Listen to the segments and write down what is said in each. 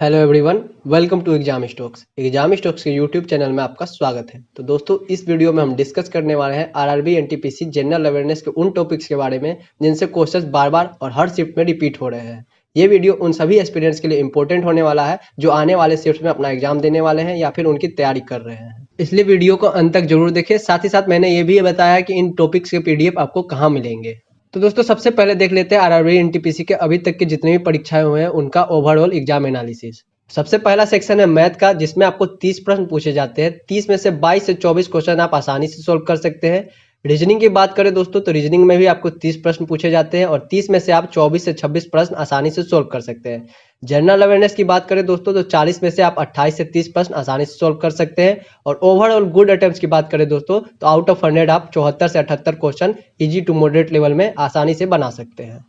Hello everyone, welcome to exam stocks. Exam stocks के YouTube channel में आपका स्वागत है। तो दोस्तों, इस वीडियो में हम डिस्कस करने वाले हैं आरआरबी एनटीपीसी जनरल अवेयरनेस के उन टॉपिक्स के बारे में जिनसे क्वेश्चंस बार बार और हर शिफ्ट में रिपीट हो रहे हैं। ये वीडियो उन सभी एस्पिरेंट्स के लिए इंपॉर्टेंट होने वाला है जो आने वाले शिफ्ट में अपना एग्जाम देने वाले हैं या फिर उनकी तैयारी कर रहे हैं, इसलिए वीडियो को अंत तक जरूर देखें। साथ ही साथ मैंने ये भी बताया कि इन टॉपिक्स के पीडीएफ आपको कहाँ मिलेंगे। तो दोस्तों, सबसे पहले देख लेते हैं आरआरबी एनटीपीसी के अभी तक के जितने भी परीक्षाएं हुए हैं उनका ओवरऑल एग्जाम एनालिसिस। सबसे पहला सेक्शन है मैथ का, जिसमें आपको 30 प्रश्न पूछे जाते हैं। 30 में से 22 से 24 क्वेश्चन आप आसानी से सोल्व कर सकते हैं। रीजनिंग की बात करें दोस्तों, तो रीजनिंग में भी आपको 30 प्रश्न पूछे जाते हैं और 30 में से आप 24 से 26 प्रश्न आसानी से सोल्व कर सकते हैं। जनरल अवेयरनेस की बात करें दोस्तों, तो 40 में से आप 28 से 30 प्रश्न आसानी से सोल्व कर सकते हैं। और ओवरऑल गुड अटेम्प्ट्स की बात करें दोस्तों, तो आउट ऑफ 100 आप 74 से 78 question easy to moderate level में आसानी से बना सकते हैं।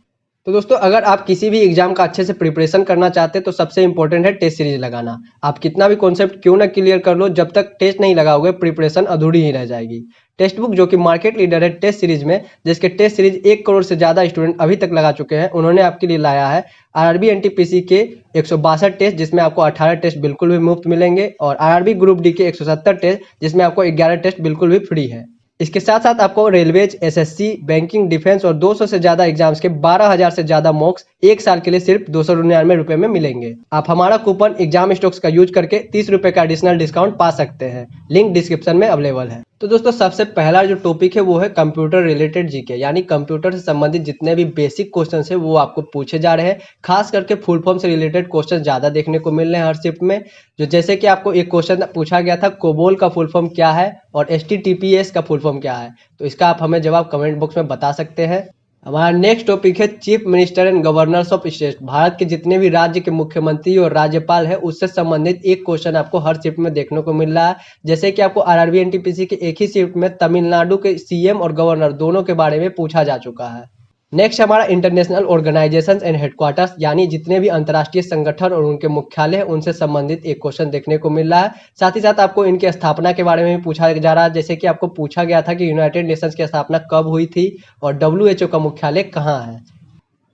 तो दोस्तों, अगर आप किसी भी एग्जाम का अच्छे से प्रिपरेशन करना चाहते हैं तो सबसे इंपॉर्टेंट है टेस्ट सीरीज लगाना। आप कितना भी कॉन्सेप्ट क्यों ना क्लियर कर लो, जब तक टेस्ट नहीं लगाओगे प्रिपरेशन अधूरी ही रह जाएगी। टेक्स्ट बुक जो कि मार्केट लीडर है टेस्ट सीरीज में, जिसके टेस्ट सीरीज 1 करोड़ से ज़्यादा स्टूडेंट अभी तक लगा चुके हैं, उन्होंने आपके लिए लाया है आरआरबी एनटीपीसी के 162 टेस्ट, जिसमें आपको 18 टेस्ट बिल्कुल भी मुफ्त मिलेंगे, और आरआरबी ग्रुप डी के 170 टेस्ट, जिसमें आपको 11 टेस्ट बिल्कुल भी फ्री है। इसके साथ साथ आपको रेलवेज, एसएससी, बैंकिंग, डिफेंस और 200 से ज्यादा एग्जाम्स के 12,000 से ज्यादा मॉक्स 1 साल के लिए सिर्फ 299 रुपए में मिलेंगे। आप हमारा कूपन एग्जाम स्टॉक्स का यूज करके 30 रुपए का एडिशनल डिस्काउंट पा सकते हैं। लिंक डिस्क्रिप्शन में अवेलेबल है। तो दोस्तों, सबसे पहला जो टॉपिक है वो है कंप्यूटर रिलेटेड जीके, यानी कंप्यूटर से संबंधित जितने भी बेसिक क्वेश्चन है वो आपको पूछे जा रहे हैं। खास करके फुल फॉर्म से रिलेटेड क्वेश्चन ज्यादा देखने को मिल रहे हैं हर शिफ्ट में। जो जैसे कि आपको एक क्वेश्चन पूछा गया था, कोबोल का फुल फॉर्म क्या है और एचटीटीपीएस का फुल फॉर्म क्या है, तो इसका आप हमें जवाब कमेंट बॉक्स में बता सकते हैं। हमारा नेक्स्ट टॉपिक है chief minister and governors of state. Bharat के जितने भी राज्य के मुख्यमंत्री और राज्यपाल है उससे संबंधित एक क्वेश्चन आपको हर शिफ्ट में देखने को मिल रहा है। जैसे कि आपको आरआरबी एनटीपीसी के एक ही शिफ्ट में तमिलनाडु के सीएम और गवर्नर दोनों के बारे में पूछा जा चुका है। नेक्स्ट हमारा इंटरनेशनल ऑर्गेनाइजेशंस एंड हेडक्वार्टर्स, यानी जितने भी अंतर्राष्ट्रीय संगठन और उनके मुख्यालय हैं उनसे संबंधित एक क्वेश्चन देखने को मिल रहा है। साथ ही साथ आपको इनकी स्थापना के बारे में भी पूछा जा रहा है। जैसे कि आपको पूछा गया था कि यूनाइटेड नेशंस की स्थापना कब हुई थी और डब्ल्यूएचओ का मुख्यालय कहाँ है।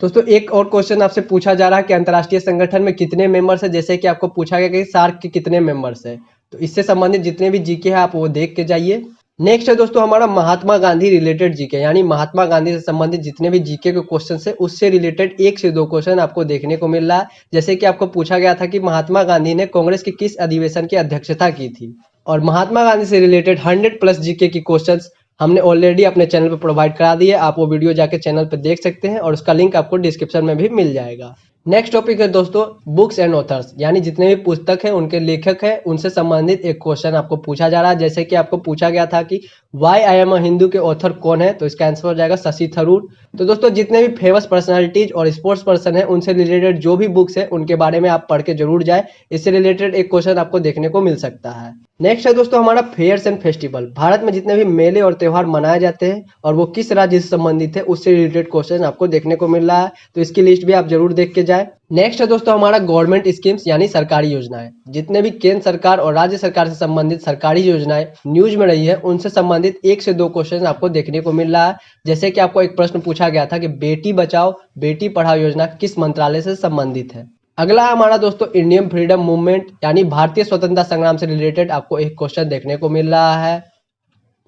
दोस्तों, एक और क्वेश्चन आपसे पूछा जा रहा है कि अंतर्राष्ट्रीय संगठन में कितने मेंबर्स है। जैसे कि आपको पूछा गया कि सार्क के कितने मेंबर्स है, तो इससे संबंधित जितने भी जीके हैं आप वो देख के जाइए। नेक्स्ट है दोस्तों हमारा महात्मा गांधी रिलेटेड जीके, यानी महात्मा गांधी से संबंधित जितने भी जीके के क्वेश्चन है उससे रिलेटेड 1 से 2 क्वेश्चन आपको देखने को मिल रहा है। जैसे कि आपको पूछा गया था कि महात्मा गांधी ने कांग्रेस के किस अधिवेशन की अध्यक्षता की थी, और महात्मा गांधी से रिलेटेड 100+ जीके की क्वेश्चन हमने ऑलरेडी अपने चैनल पर प्रोवाइड करा दिए। आप वो वीडियो जाके चैनल पर देख सकते हैं और उसका लिंक आपको डिस्क्रिप्शन में भी मिल जाएगा। नेक्स्ट टॉपिक है दोस्तों बुक्स एंड ऑथर्स, यानी जितने भी पुस्तक हैं उनके लेखक हैं उनसे संबंधित एक क्वेश्चन आपको पूछा जा रहा है। जैसे कि आपको पूछा गया था कि why I am a Hindu के ऑथर कौन है, तो इसका आंसर हो जाएगा शशि थरूर। तो दोस्तों, जितने भी फेमस पर्सनालिटीज और स्पोर्ट्स पर्सन है उनसे रिलेटेड जो भी बुक्स है उनके बारे में आप पढ़ के जरूर जाए। इससे रिलेटेड एक क्वेश्चन आपको देखने को मिल सकता है। नेक्स्ट है दोस्तों हमारा फेयर्स एंड फेस्टिवल। भारत में जितने भी मेले और त्योहार मनाए जाते हैं और वो किस राज्य से संबंधित है उससे रिलेटेड क्वेश्चन आपको देखने को मिल रहा है, तो इसकी लिस्ट भी आप जरूर देख के जाए। नेक्स्ट है दोस्तों हमारा गवर्नमेंट स्कीम्स, यानी सरकारी योजनाएं। जितने भी केंद्र सरकार और राज्य सरकार से संबंधित सरकारी योजनाएं न्यूज में रही है उनसे संबंधित 1 से 2 क्वेश्चन आपको देखने को मिल रहा है। जैसे कि आपको एक प्रश्न पूछा गया था कि बेटी बचाओ बेटी पढ़ाओ योजना किस मंत्रालय से संबंधित है। अगला हमारा दोस्तों इंडियन फ्रीडम मूवमेंट, यानी भारतीय स्वतंत्रता संग्राम से रिलेटेड आपको एक क्वेश्चन देखने को मिल रहा है।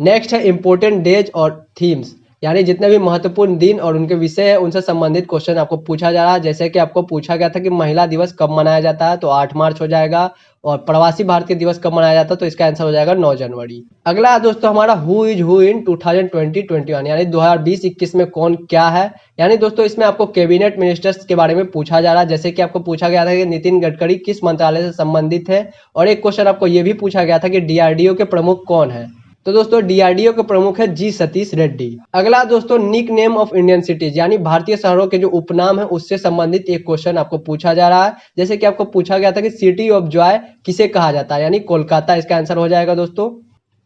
नेक्स्ट है इंपोर्टेंट डेज और थीम्स, यानी जितने भी महत्वपूर्ण दिन और उनके विषय है उनसे संबंधित क्वेश्चन आपको पूछा जा रहा है। जैसे कि आपको पूछा गया था कि महिला दिवस कब मनाया जाता है, तो 8 मार्च हो जाएगा, और प्रवासी भारतीय दिवस कब मनाया जाता है, तो इसका आंसर हो जाएगा 9 जनवरी। अगला दोस्तों हमारा हु इज हु इन 2020-21, यानी 2020-21 में कौन क्या है। यानी दोस्तों इसमें आपको कैबिनेट मिनिस्टर्स के बारे में पूछा जा रहा है। जैसे कि आपको पूछा गया था कि नितिन गडकरी किस मंत्रालय से संबंधित है, और एक क्वेश्चन आपको ये भी पूछा गया था कि डीआरडीओ के प्रमुख कौन है, तो दोस्तों डीआरडीओ के प्रमुख है जी सतीश रेड्डी। अगला दोस्तों nickname of Indian cities, यानी भारतीय शहरों के जो उपनाम है उससे संबंधित एक क्वेश्चन आपको पूछा जा रहा है। जैसे कि आपको पूछा गया था कि सिटी ऑफ जॉय किसे कहा जाता है, यानी कोलकाता, इसका आंसर हो जाएगा दोस्तों।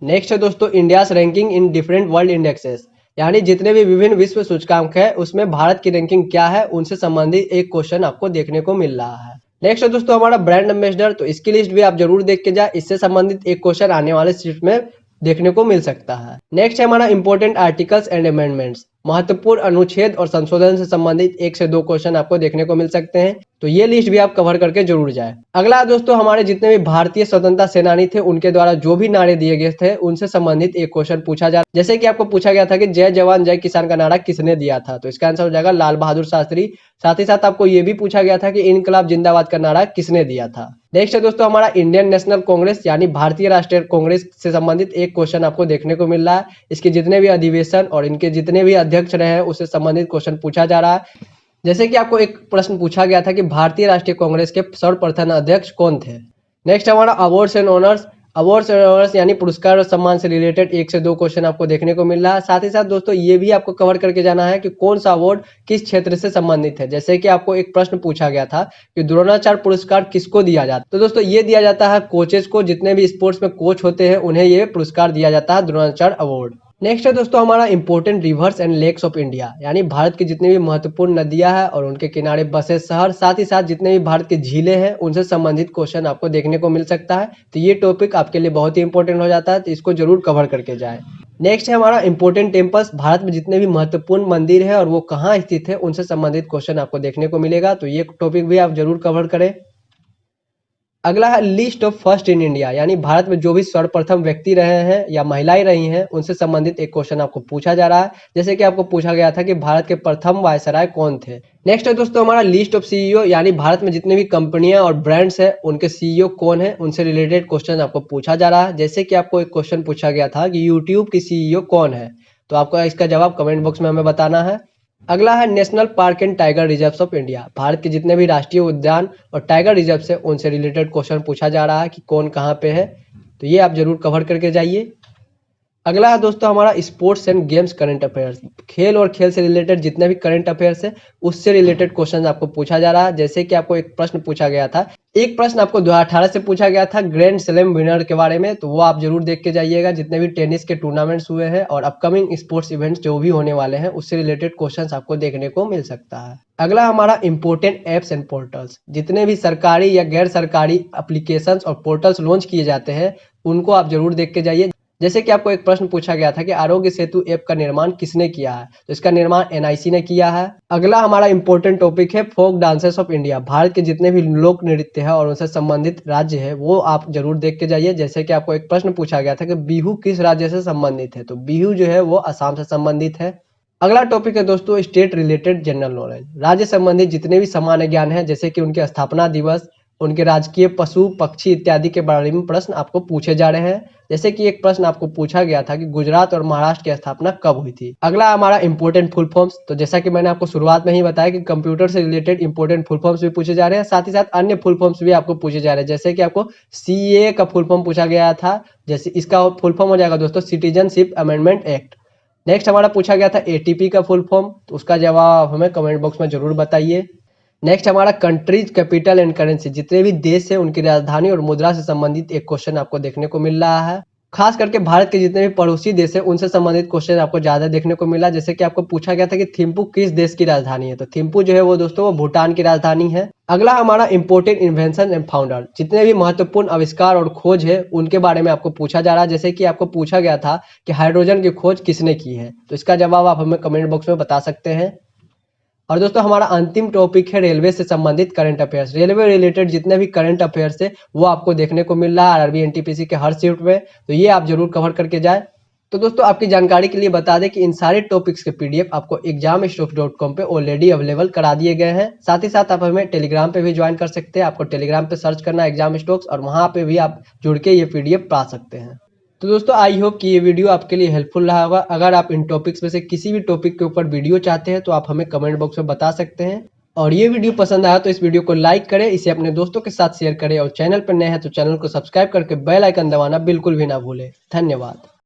नेक्स्ट है दोस्तों India's ranking in different world indexes, यानी जितने भी विभिन्न विश्व सूचकांक है उसमें भारत की रैंकिंग क्या है उनसे संबंधित एक क्वेश्चन आपको देखने को मिल रहा है। नेक्स्ट है दोस्तों हमारा ब्रांड एम्बेसडर, तो इसकी लिस्ट भी आप जरूर देख के जाए। इससे संबंधित एक क्वेश्चन आने वाले शिफ्ट में देखने को मिल सकता है। नेक्स्ट है हमारा इंपॉर्टेंट आर्टिकल्स एंड अमेंडमेंट्स, महत्वपूर्ण अनुच्छेद और संशोधन से संबंधित 1 से 2 क्वेश्चन आपको देखने को मिल सकते हैं। तो ये लिस्ट भी आप कवर करके जरूर जाए। अगला दोस्तों, हमारे जितने भी भारतीय स्वतंत्रता सेनानी थे उनके द्वारा जो भी नारे दिए गए थे उनसे संबंधित एक क्वेश्चन पूछा जा, जैसे कि आपको पूछा गया था कि जय जवान जय किसान का नारा किसने दिया था, तो इसका आंसर हो जाएगा लाल बहादुर शास्त्री। साथ ही साथ आपको ये भी पूछा गया था कि इनकलाब जिंदाबाद का नारा किसने दिया था। नेक्स्ट है दोस्तों हमारा इंडियन नेशनल कांग्रेस यानी भारतीय राष्ट्रीय कांग्रेस से संबंधित एक क्वेश्चन आपको देखने को मिल रहा है। इसके जितने भी अधिवेशन और इनके जितने भी अध्यक्ष रहे हैं उससे संबंधित क्वेश्चन पूछा जा रहा है। जैसे कि आपको एक प्रश्न पूछा गया था कि भारतीय राष्ट्रीय कांग्रेस के सर्वप्रथम अध्यक्ष कौन थे। नेक्स्ट हमारा अवार्ड्स एंड ऑनर्स यानी पुरस्कार और सम्मान से रिलेटेड 1 से 2 क्वेश्चन आपको देखने को मिल रहा है। साथ ही साथ दोस्तों ये भी आपको कवर करके जाना है कि कौन सा अवार्ड किस क्षेत्र से संबंधित है। जैसे कि आपको एक प्रश्न पूछा गया था कि द्रोणाचार्य पुरस्कार किसको दिया जाता है, तो दोस्तों ये दिया जाता है कोचेस को, जितने भी स्पोर्ट्स में कोच होते हैं उन्हें ये पुरस्कार दिया जाता है, द्रोणाचार्य अवार्ड। नेक्स्ट है दोस्तों हमारा important rivers and lakes of India यानी भारत की जितनी भी महत्वपूर्ण नदियां हैं और उनके किनारे बसे शहर, साथ ही साथ जितने भी भारत के झीलें हैं उनसे संबंधित क्वेश्चन आपको देखने को मिल सकता है। तो ये टॉपिक आपके लिए बहुत ही इंपॉर्टेंट हो जाता है, तो इसको जरूर कवर करके जाए। नेक्स्ट है हमारा इंपोर्टेंट टेम्पल्स, भारत में जितने भी महत्वपूर्ण मंदिर है और वो कहाँ स्थित है उनसे संबंधित क्वेश्चन आपको देखने को मिलेगा, तो ये टॉपिक भी आप जरूर कवर करें। अगला है list of first in India यानी भारत में जो भी सर्वप्रथम व्यक्ति रहे हैं या महिलाएं रही हैं उनसे संबंधित एक क्वेश्चन आपको पूछा जा रहा है। जैसे कि आपको पूछा गया था कि भारत के प्रथम वायसराय कौन थे। नेक्स्ट है दोस्तों हमारा लिस्ट ऑफ सीईओ यानी भारत में जितने भी कंपनियां और ब्रांड्स हैं उनके सीईओ कौन है, उनसे रिलेटेड क्वेश्चन आपको पूछा जा रहा है। जैसे कि आपको एक क्वेश्चन पूछा गया था कि यूट्यूब की सीईओ कौन है, तो आपको इसका जवाब कमेंट बॉक्स में हमें बताना है। अगला है national park and tiger reserves of India, Bharat के जितने भी राष्ट्रीय उद्यान और टाइगर रिजर्व है उनसे रिलेटेड क्वेश्चन पूछा जा रहा है कि कौन कहाँ पे है, तो ये आप जरूर कवर करके जाइए। अगला है दोस्तों हमारा sports and games current affairs, खेल और खेल से रिलेटेड जितने भी करंट अफेयर्स है उससे रिलेटेड क्वेश्चन आपको पूछा जा रहा है। जैसे कि आपको एक प्रश्न पूछा गया था, एक प्रश्न आपको 2018 से पूछा गया था ग्रैंड स्लैम विनर के बारे में, तो वो आप जरूर देख के जाइएगा। जितने भी टेनिस के टूर्नामेंट्स हुए हैं और अपकमिंग स्पोर्ट्स इवेंट्स जो भी होने वाले हैं उससे रिलेटेड क्वेश्चंस आपको देखने को मिल सकता है। अगला हमारा इंपोर्टेंट एप्स एंड पोर्टल्स, जितने भी सरकारी या गैर सरकारी एप्लीकेशंस और पोर्टल्स लॉन्च किए जाते हैं उनको आप जरूर देख के जाइए। जैसे कि आपको एक प्रश्न पूछा गया था कि आरोग्य सेतु ऐप का निर्माण किसने किया है, तो इसका निर्माण एनआईसी ने किया है। अगला हमारा इंपॉर्टेंट टॉपिक है folk dances of India, Bharat के जितने भी लोक नृत्य है और उनसे संबंधित राज्य है वो आप जरूर देख के जाइए। जैसे कि आपको एक प्रश्न पूछा गया था कि बिहू किस राज्य से संबंधित है, तो बिहू जो है वो असम से संबंधित है। अगला टॉपिक है दोस्तों स्टेट रिलेटेड जनरल नॉलेज, राज्य संबंधित जितने भी सामान्य ज्ञान है, जैसे कि उनके स्थापना दिवस, उनके राजकीय पशु पक्षी इत्यादि के बारे में प्रश्न आपको पूछे जा रहे हैं। जैसे कि एक प्रश्न आपको पूछा गया था कि गुजरात और महाराष्ट्र की स्थापना कब हुई थी। अगला हमारा इंपोर्टेंट फुल फॉर्म्स, तो जैसा कि मैंने आपको शुरुआत में ही बताया कि कंप्यूटर से रिलेटेड इंपोर्टेंट फुल फॉर्म्स भी पूछे जा रहे हैं, साथ ही साथ अन्य फुल फॉर्म्स भी आपको पूछे जा रहे हैं। जैसे कि आपको सीए का फुल फॉर्म पूछा गया था, जैसे इसका फुल फॉर्म हो जाएगा दोस्तों सिटीजनशिप अमेंडमेंट एक्ट। नेक्स्ट हमारा पूछा गया था एटीपी का फुल फॉर्म, तो उसका जवाब हमें कमेंट बॉक्स में जरूर बताइए। नेक्स्ट हमारा कंट्रीज कैपिटल एंड करेंसी, जितने भी देश है उनकी राजधानी और मुद्रा से संबंधित एक क्वेश्चन आपको देखने को मिल रहा है। खास करके भारत के जितने भी पड़ोसी देश है उनसे संबंधित क्वेश्चन आपको ज्यादा देखने को मिला। जैसे कि आपको पूछा गया था कि थिम्पू किस देश की राजधानी है, तो थिम्पू जो है वो दोस्तों वो भूटान की राजधानी है। अगला हमारा इंपोर्टेंट इन्वेंशन एंड फाउंडर, जितने भी महत्वपूर्ण आविष्कार और खोज है उनके बारे में आपको पूछा जा रहा है। जैसे कि आपको पूछा गया था कि हाइड्रोजन की खोज किसने की है, तो इसका जवाब आप हमें कमेंट बॉक्स में बता सकते हैं। और दोस्तों हमारा अंतिम टॉपिक है रेलवे से संबंधित करंट अफेयर्स, रेलवे रिलेटेड जितने भी करंट अफेयर्स है वो आपको देखने को मिल रहा है आरआरबी एनटीपीसी के हर शिफ्ट में, तो ये आप जरूर कवर करके जाए। तो दोस्तों आपकी जानकारी के लिए बता दें कि इन सारे टॉपिक्स के पीडीएफ आपको examstocks.com पे ऑलरेडी अवेलेबल करा दिए गए हैं। साथ ही साथ आप हमें टेलीग्राम पे भी ज्वाइन कर सकते हैं, आपको टेलीग्राम पे सर्च करना है एग्जाम स्टॉक्स और वहाँ पे भी आप जुड़ के ये पीडीएफ पा सकते हैं। तो दोस्तों आई होप कि ये वीडियो आपके लिए हेल्पफुल रहा होगा। अगर आप इन टॉपिक्स में से किसी भी टॉपिक के ऊपर वीडियो चाहते हैं तो आप हमें कमेंट बॉक्स में बता सकते हैं। और ये वीडियो पसंद आया तो इस वीडियो को लाइक करें, इसे अपने दोस्तों के साथ शेयर करें और चैनल पर नए हैं तो चैनल को सब्सक्राइब करके बेल आइकन दबाना बिल्कुल भी ना भूलें। धन्यवाद।